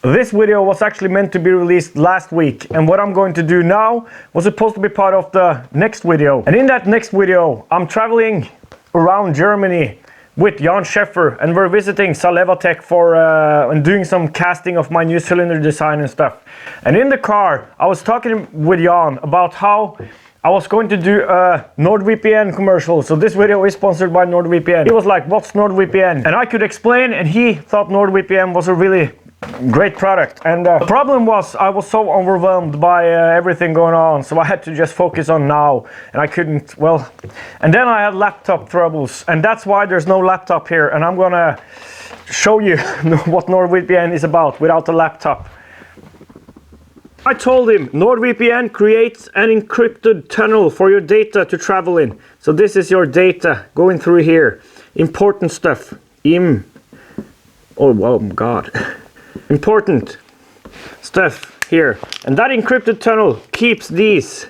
This video was actually meant to be released last week, and what I'm going to do now was supposed to be part of the next video. And in that next video, I'm traveling around Germany with Jan Scheffer, and we're visiting Salevatech for and doing some casting of my new cylinder design and stuff. And in the car, I was talking with Jan about how I was going to do a Nordvpn commercial. So this video is sponsored by Nordvpn. He was like, what's Nordvpn? And I could explain, and he thought Nordvpn was a really great product. And the problem was I was so overwhelmed by everything going on, so I had to just focus on now, and I couldn't, well, and then I had laptop troubles, and that's why there's no laptop here, and I'm gonna show you what Nordvpn is about without the laptop. I told him Nordvpn creates an encrypted tunnel for your data to travel in. So this is your data going through here. Important stuff. Oh god. Important stuff here. And that encrypted tunnel keeps these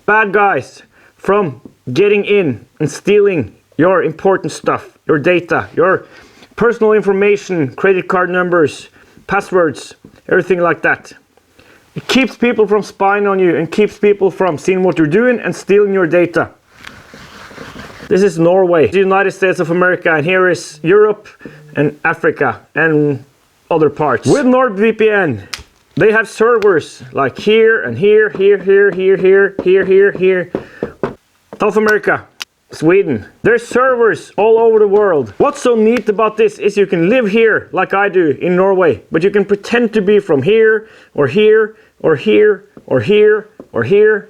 bad guys from getting in and stealing your important stuff, your data, your personal information, credit card numbers, passwords, everything like that. It keeps people from spying on you and keeps people from seeing what you're doing and stealing your data. This is Norway, the United States of America, and here is Europe and Africa and other parts. With Nordvpn, they have servers like here and here, here. South America, Sweden. There's servers all over the world. What's so neat about this is you can live here like I do in Norway, but you can pretend to be from here or here or here or here or here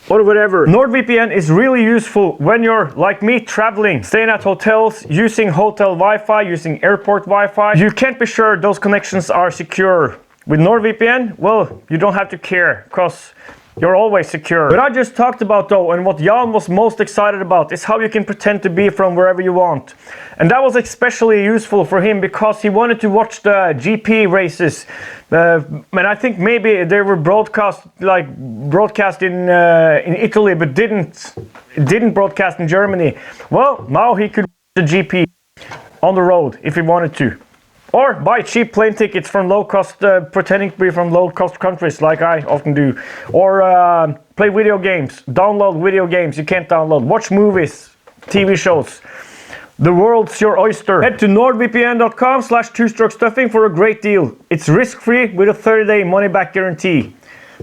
or whatever. Nordvpn is really useful when you're like me, traveling, staying at hotels, using hotel Wi-Fi, using airport Wi-Fi. You can't be sure those connections are secure. With Nordvpn, well, you don't have to care because you're always secure. What I just talked about though, and what Jan was most excited about, is how you can pretend to be from wherever you want. And that was especially useful for him because he wanted to watch the GP races. And I think maybe they were broadcast in Italy, but didn't broadcast in Germany. Well, now he could watch the GP on the road if he wanted to. Or buy cheap plane tickets from low-cost, pretending to be from low-cost countries like I often do. Or play video games, download video games you can't download, watch movies, TV shows. The world's your oyster. Head to nordvpn.com/twostrokestuffing for a great deal. It's risk-free with a 30-day money-back guarantee.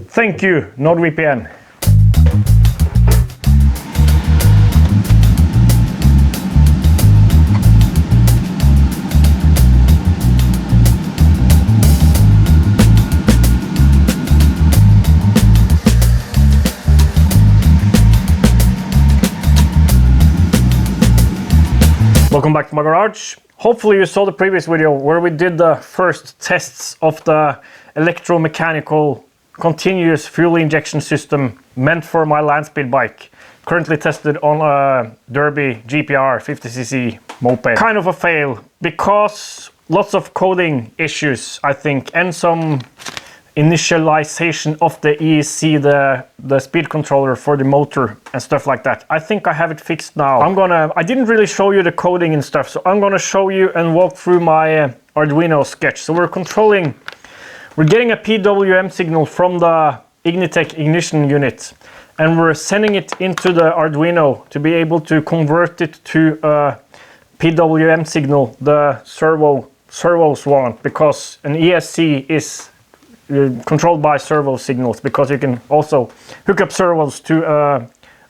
Thank you, NordVPN. Welcome back to my garage. Hopefully you saw the previous video where we did the first tests of the electromechanical continuous fuel injection system meant for my land speed bike. Currently tested on a Derby GPR 50cc moped. Kind of a fail because lots of coding issues, I think, and some initialization of the ESC, the speed controller for the motor and stuff like that. I think I have it fixed now. I didn't really show you the coding and stuff, so I'm gonna show you and walk through my Arduino sketch. So we're getting a PWM signal from the Ignitec ignition unit, and we're sending it into the Arduino to be able to convert it to a PWM signal the servos want, because an ESC is controlled by servo signals, because you can also hook up servos to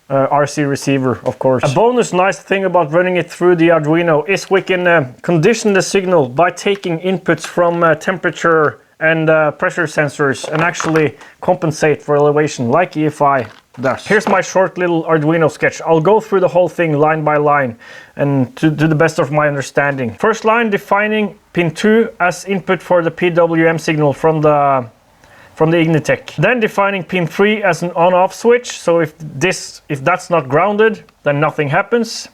RC receiver, of course. A bonus nice thing about running it through the Arduino is we can condition the signal by taking inputs from temperature and pressure sensors and actually compensate for elevation like EFI does. Here's my short little Arduino sketch. I'll go through the whole thing line by line and to the best of my understanding. First line, defining pin 2 as input for the PWM signal from the Ignitec. Then defining pin 3 as an on-off switch. So if that's not grounded, then nothing happens.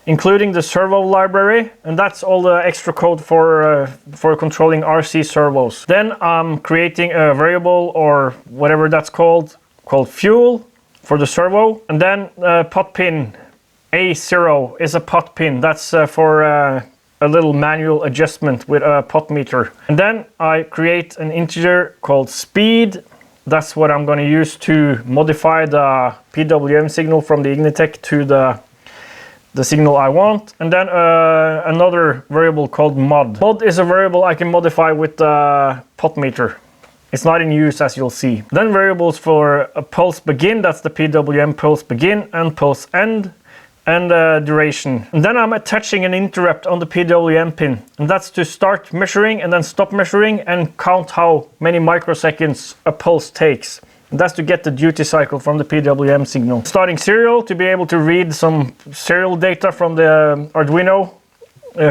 Including the servo library, and that's all the extra code for controlling RC servos. Then I'm creating a variable, or whatever that's called fuel for the servo, and then pot pin A0 is a pot pin. That's for a little manual adjustment with a pot meter. And then I create an integer called speed. That's what I'm going to use to modify the PWM signal from the Ignitec to the signal I want. And then another variable called mod. Mod is a variable I can modify with the pot meter. It's not in use, as you'll see. Then variables for a pulse begin, that's the PWM pulse begin, and pulse end, and duration. And then I'm attaching an interrupt on the PWM pin, and that's to start measuring and then stop measuring and count how many microseconds a pulse takes. And that's to get the duty cycle from the PWM signal. Starting serial to be able to read some serial data from the Arduino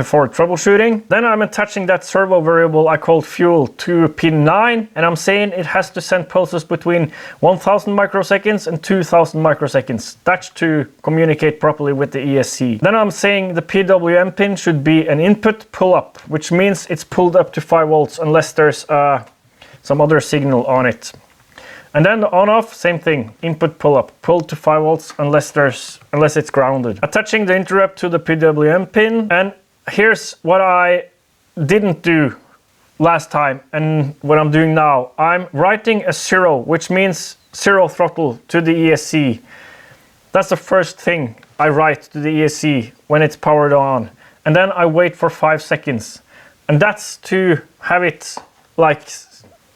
for troubleshooting. Then I'm attaching that servo variable I called fuel to pin 9, and I'm saying it has to send pulses between 1000 microseconds and 2000 microseconds. That's to communicate properly with the ESC. Then I'm saying the PWM pin should be an input pull-up, which means it's pulled up to 5 volts unless there's some other signal on it. And then the on-off, same thing, input pull-up, pulled to 5 volts unless it's grounded. Attaching the interrupt to the PWM pin, and here's what I didn't do last time and what I'm doing now. I'm writing a 0, which means 0 throttle to the ESC. That's the first thing I write to the ESC when it's powered on. And then I wait for 5 seconds. And that's to have it like,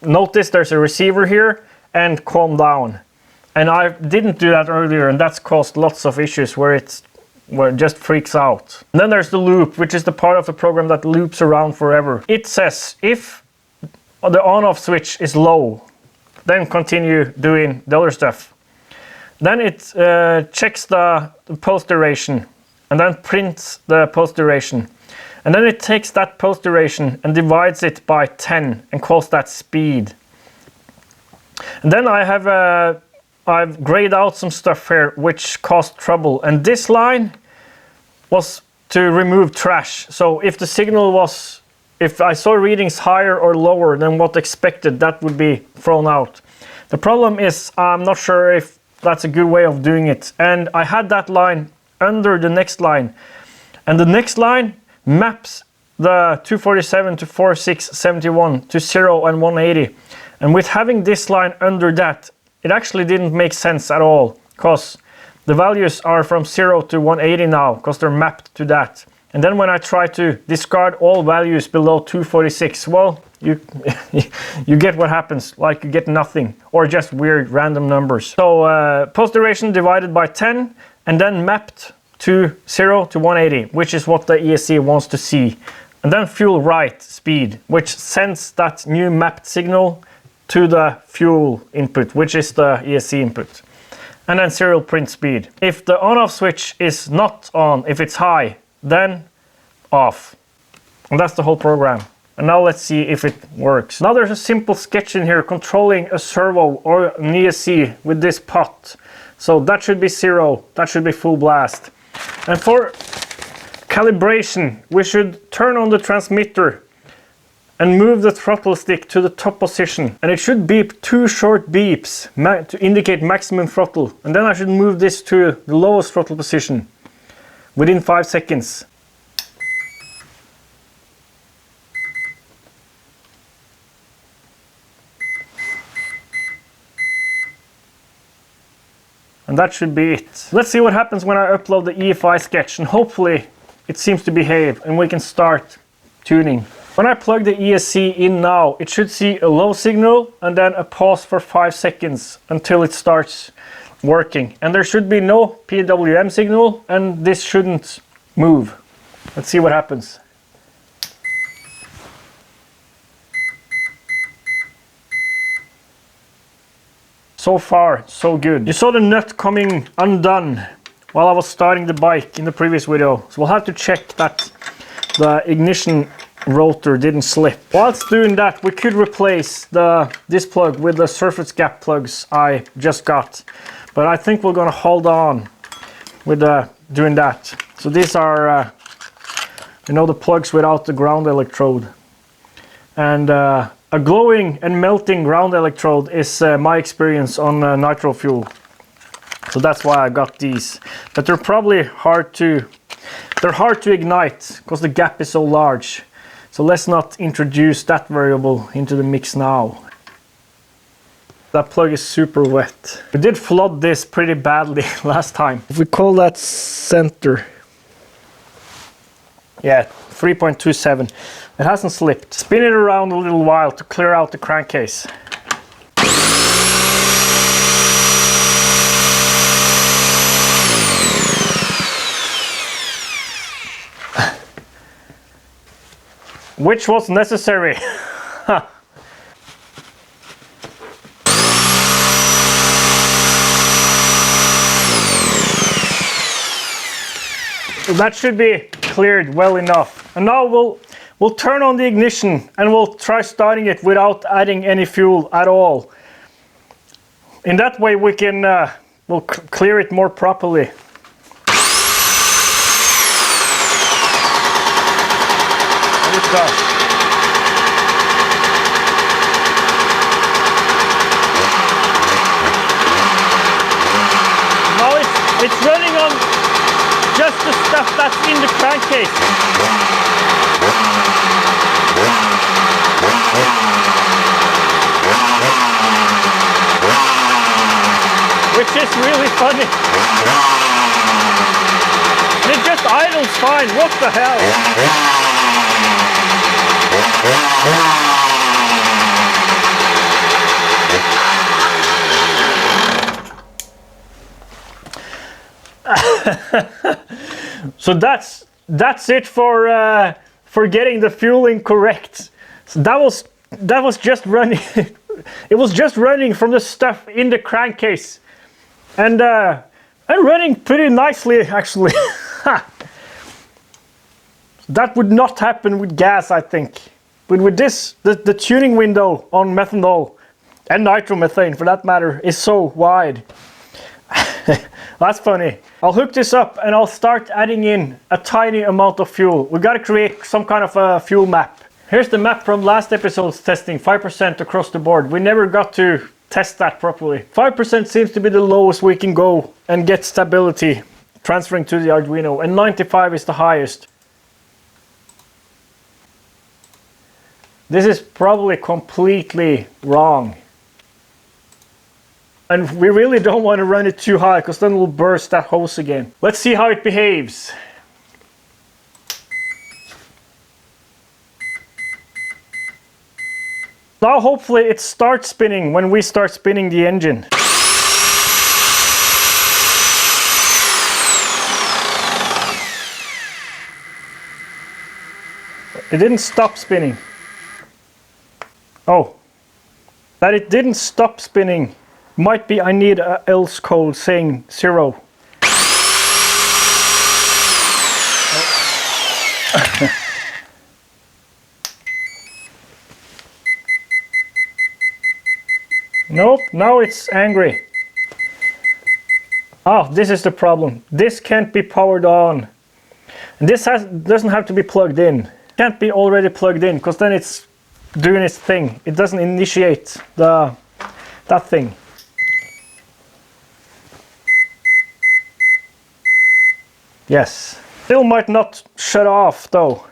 notice there's a receiver here and calm down. And I didn't do that earlier, and that's caused lots of issues where it just freaks out. And then there's the loop, which is the part of the program that loops around forever. It says if the on-off switch is low, then continue doing the other stuff. Then it checks the pulse duration and then prints the pulse duration. And then it takes that pulse duration and divides it by 10 and calls that speed. And then I've grayed out some stuff here which caused trouble, and this line was to remove trash. So if the signal was, if I saw readings higher or lower than what expected, that would be thrown out. The problem is I'm not sure if that's a good way of doing it, and I had that line under the next line, and the next line maps the 247 to 4671 to 0 and 180, and with having this line under that, it actually didn't make sense at all, because the values are from 0 to 180 now, because they're mapped to that. And then when I try to discard all values below 246, well, you get what happens, like you get nothing, or just weird random numbers. So pulse duration divided by 10, and then mapped to 0 to 180, which is what the ESC wants to see. And then fuel right speed, which sends that new mapped signal to the fuel input, which is the ESC input. And then serial print speed. If the on-off switch is not on, if it's high, then off. And that's the whole program. And now let's see if it works. Now there's a simple sketch in here controlling a servo or an ESC with this pot. So that should be 0, that should be full blast. And for calibration, we should turn on the transmitter and move the throttle stick to the top position, and it should beep 2 short beeps to indicate maximum throttle, and then I should move this to the lowest throttle position within 5 seconds. And that should be it. Let's see what happens when I upload the EFI sketch, and hopefully it seems to behave and we can start tuning. When I plug the ESC in now, it should see a low signal and then a pause for 5 seconds until it starts working. And there should be no PWM signal, and this shouldn't move. Let's see what happens. So far, so good. You saw the nut coming undone while I was starting the bike in the previous video. So we'll have to check that the ignition rotor didn't slip. Whilst doing that, we could replace this plug with the surface gap plugs I just got, but I think we're gonna hold on with doing that. So these are the plugs without the ground electrode, and a glowing and melting ground electrode is my experience on nitro fuel, so that's why I got these. But they're probably hard to They're hard to ignite because the gap is so large. So let's not introduce that variable into the mix now. That plug is super wet. We did flood this pretty badly last time. If we call that center. Yeah, 3.27. It hasn't slipped. Spin it around a little while to clear out the crankcase. Which was necessary. That should be cleared well enough. And now we'll turn on the ignition and we'll try starting it without adding any fuel at all. In that way we can we'll clear it more properly. There it goes. Now it's running on just the stuff that's in the crankcase. Which is really funny. And it just idles fine, what the hell? So that's it for getting the fueling correct. So that was just running. It was just running from the stuff in the crankcase, and running pretty nicely actually. That would not happen with gas, I think. But with this, the tuning window on methanol and nitromethane, for that matter, is so wide. That's funny. I'll hook this up and I'll start adding in a tiny amount of fuel. We've got to create some kind of a fuel map. Here's the map from last episode's testing, 5% across the board. We never got to test that properly. 5% seems to be the lowest we can go and get stability transferring to the Arduino, and 95 is the highest. This is probably completely wrong. And we really don't want to run it too high because then we'll burst that hose again. Let's see how it behaves. Now hopefully it starts spinning when we start spinning the engine. It didn't stop spinning. Oh, that it didn't stop spinning. Might be I need a else code saying 0. Nope, now it's angry. Oh, this is the problem. This can't be powered on. And this doesn't have to be plugged in. It can't be already plugged in because then it's doing its thing. It doesn't initiate that thing. Yes. Still might not shut off though.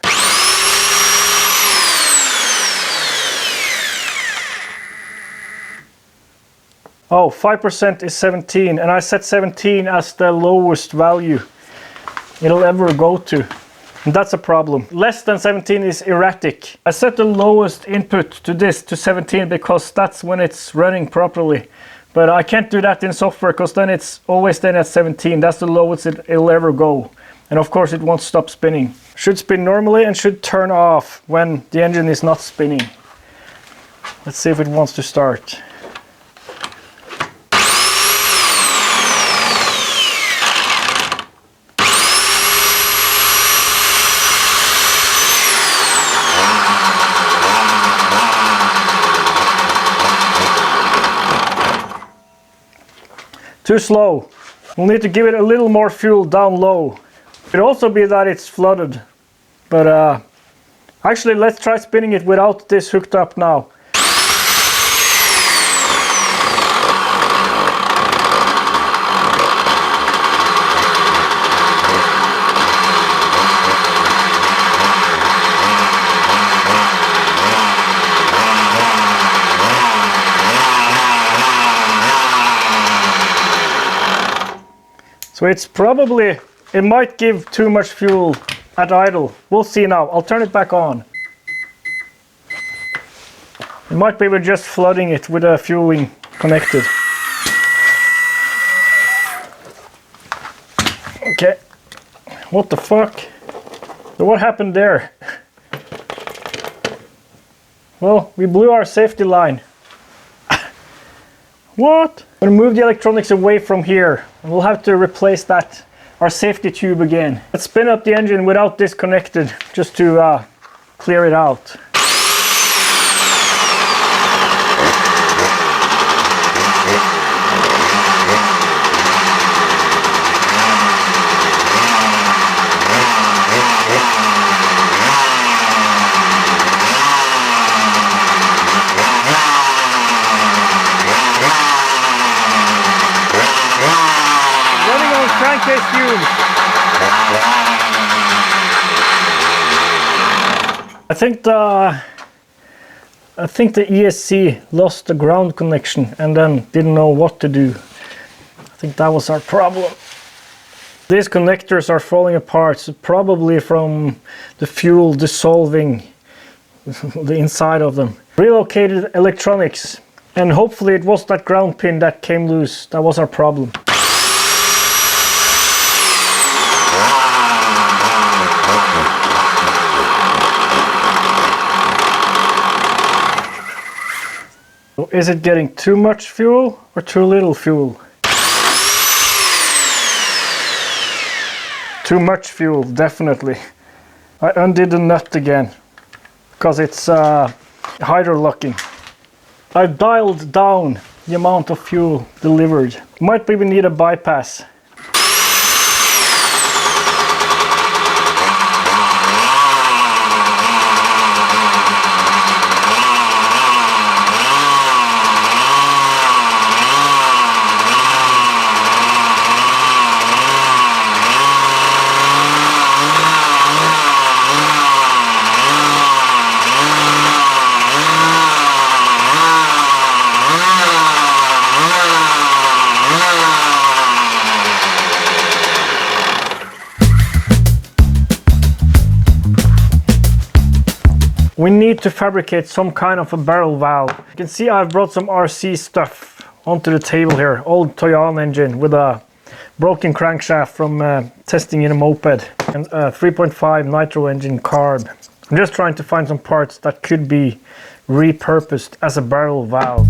Oh, 5% is 17, and I set 17 as the lowest value it'll ever go to. And that's a problem. Less than 17 is erratic. I set the lowest input to this to 17 because that's when it's running properly. But I can't do that in software because then it's always then at 17. That's the lowest it'll ever go. And of course it won't stop spinning. Should spin normally and should turn off when the engine is not spinning. Let's see if it wants to start. Too slow. We'll need to give it a little more fuel down low. It could also be that it's flooded. But actually let's try spinning it without this hooked up now. So it's probably, it might give too much fuel at idle. We'll see now. I'll turn it back on. It might be we're just flooding it with a fueling connected. Okay. What the fuck? So what happened there? Well, we blew our safety line. What? I'm gonna move the electronics away from here. And we'll have to replace that, our safety tube again. Let's spin up the engine without disconnected, just to clear it out. I think the ESC lost the ground connection and then didn't know what to do. I think that was our problem. These connectors are falling apart, so probably from the fuel dissolving the inside of them. Relocated electronics, and hopefully it was that ground pin that came loose. That was our problem. Is it getting too much fuel or too little fuel? Too much fuel, definitely. I undid the nut again because it's hydro-locking. I've dialed down the amount of fuel delivered. Might be we need a bypass. We need to fabricate some kind of a barrel valve. You can see I've brought some RC stuff onto the table here. Old Toyan engine with a broken crankshaft from testing in a moped, and a 3.5 nitro engine carb. I'm just trying to find some parts that could be repurposed as a barrel valve.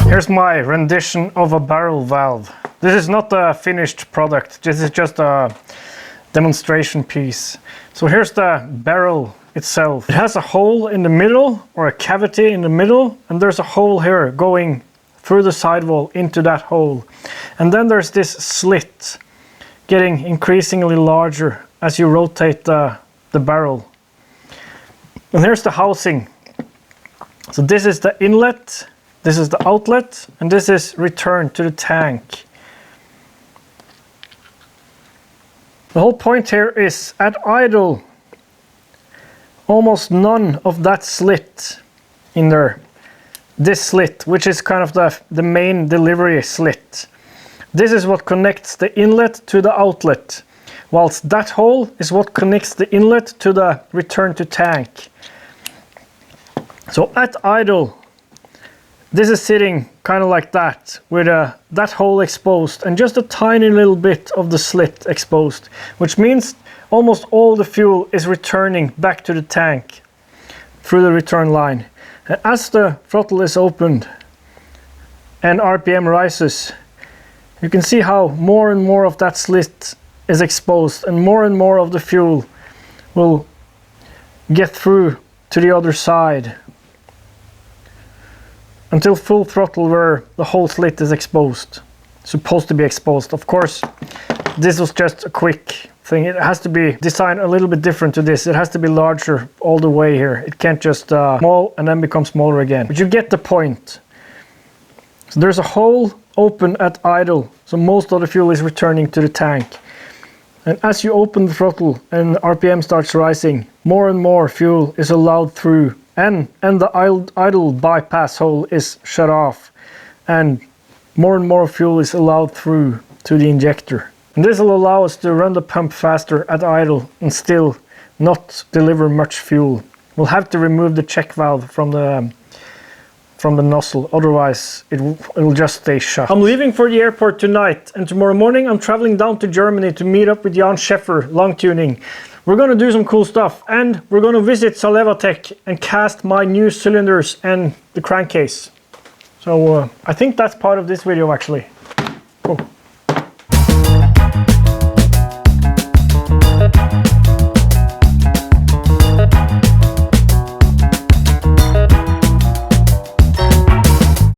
Here's my rendition of a barrel valve. This is not a finished product, this is just a demonstration piece. So here's the barrel itself. It has a hole in the middle, or a cavity in the middle, and there's a hole here going through the sidewall into that hole. And then there's this slit getting increasingly larger as you rotate the barrel. And here's the housing. So this is the inlet, this is the outlet, and this is return to the tank. The whole point here is at idle, almost none of that slit in there. This slit, which is kind of the main delivery slit. This is what connects the inlet to the outlet. whilst that hole is what connects the inlet to the return to tank. So at idle, this is sitting kind of like that, with that hole exposed and just a tiny little bit of the slit exposed, which means almost all the fuel is returning back to the tank through the return line. And as the throttle is opened and RPM rises, you can see how more and more of that slit is exposed and more of the fuel will get through to the other side until full throttle, where the whole slit is exposed, supposed to be exposed. Of course, this was just a quick thing. It has to be designed a little bit different to this. It has to be larger all the way here. It can't just small and then become smaller again. But you get the point. So there's a hole open at idle, so most of the fuel is returning to the tank. And as you open the throttle and RPM starts rising, more and more fuel is allowed through, and the idle bypass hole is shut off, and more fuel is allowed through to the injector. And this will allow us to run the pump faster at idle and still not deliver much fuel. We'll have to remove the check valve from the nozzle, otherwise it will just stay shut. I'm leaving for the airport tonight, and tomorrow morning I'm traveling down to Germany to meet up with Jan Scheffer, long tuning. We're going to do some cool stuff, and we're going to visit Salevatech and cast my new cylinders and the crankcase. So I think that's part of this video actually.